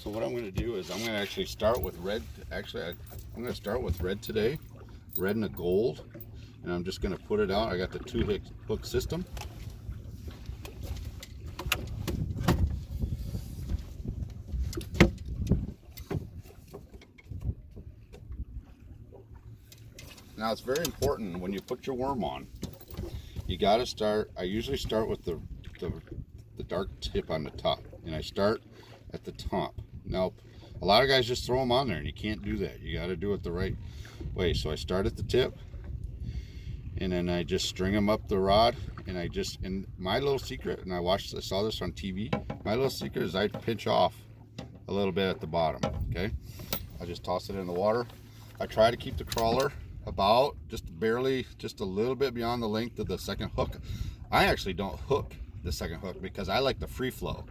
So what I'm going to do is I'm going to actually start with red. Actually, I'm going to start with red today, red and a gold, and I'm just going to put it out. I got the 2-hook system. Now it's very important when you put your worm on, you got to start. I usually start with the dark tip on the top, and I start at the top. Now a lot of guys just throw them on there, and you can't do that. You got to do it the right way. So I start at the tip, and then I just string them up the rod, and my little secret, and I saw this on TV, my little secret is I pinch off a little bit at the bottom. Okay, I just toss it in the water. I try to keep the crawler about just a little bit beyond the length of the second hook. I actually don't hook the second hook because I like the free flow.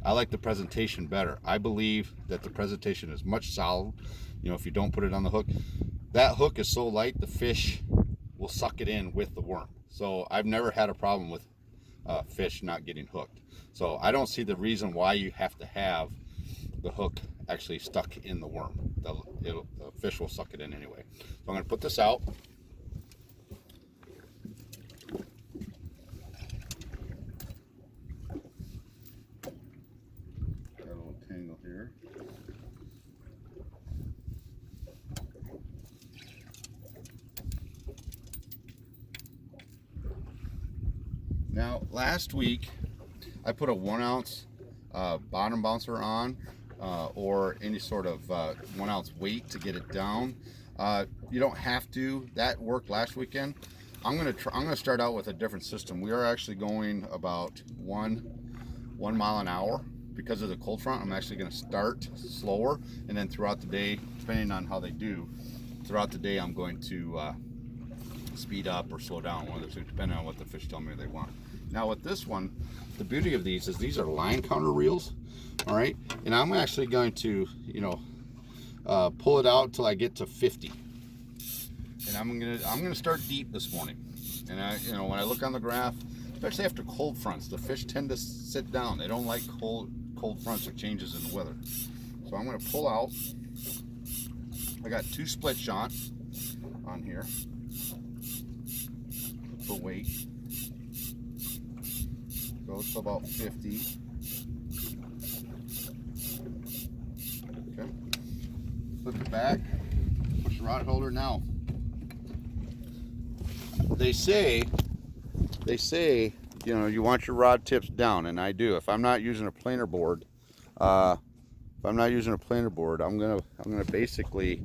I like the presentation better. I believe that the presentation is much solid. You know, if you don't put it on the hook, that hook is so light the fish will suck it in with the worm. So I've never had a problem with fish not getting hooked. So I don't see the reason why you have to have the hook actually stuck in the worm. The fish will suck it in anyway. So I'm going to put this out. Got a little tangle here. Now last week I put a 1 ounce bottom bouncer on, or any sort of 1 ounce weight to get it down. You don't have to. That worked last weekend. I'm gonna start out with a different system. We are actually going about one mile an hour because of the cold front. I'm actually gonna start slower, and then throughout the day, depending on how they do, throughout the day I'm going to speed up or slow down, one of the two, depending on what the fish tell me they want. Now with this one, the beauty of these is these are line counter reels. All right, and I'm actually going to, pull it out till I get to 50, and I'm gonna start deep this morning. And when I look on the graph, especially after cold fronts, the fish tend to sit down. They don't like cold fronts or changes in the weather. So I'm gonna pull out. I got 2 split shot on here for weight. Goes to about 50. Okay. Flip it back. Push the rod holder. Now, they say, you want your rod tips down, and I do. If I'm not using a planer board, I'm gonna basically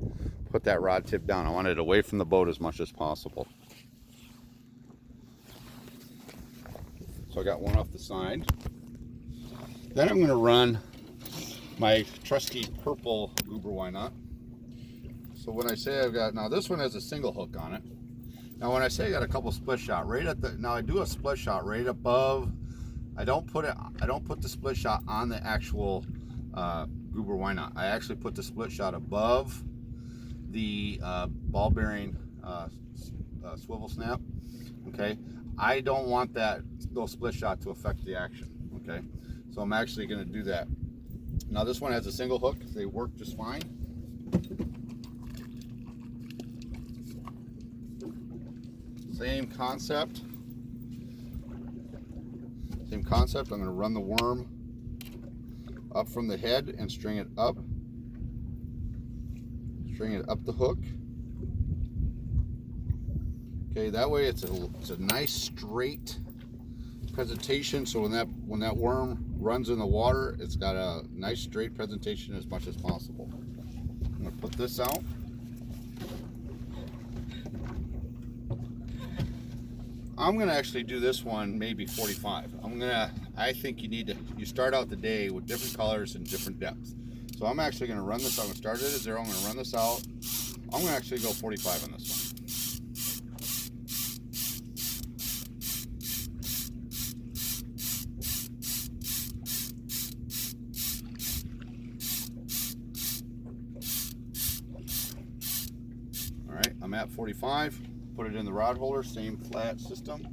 put that rod tip down. I want it away from the boat as much as possible. So I got one off the side. Then I'm going to run my trusty purple Goober Y Knot. So when I say I've got, now this one has a single hook on it. Now when I say I got a couple split shot right at the, now I do a split shot right above. I don't put the split shot on the actual Goober Y Knot. I actually put the split shot above the ball bearing swivel snap. Okay, I don't want those split shot to affect the action. Okay, so I'm actually going to do that. Now this one has a single hook. They work just fine. Same concept. I'm going to run the worm up from the head and string it up the hook. Okay, that way it's a nice straight presentation. So when that worm runs in the water, it's got a nice straight presentation as much as possible. I'm gonna put this out. I'm gonna actually do this one maybe 45. I think you start out the day with different colors and different depths. So I'm actually gonna run this. I'm gonna start it at 0. I'm gonna run this out. I'm gonna actually go 45 on this one. I'm at 45, put it in the rod holder, same flat system.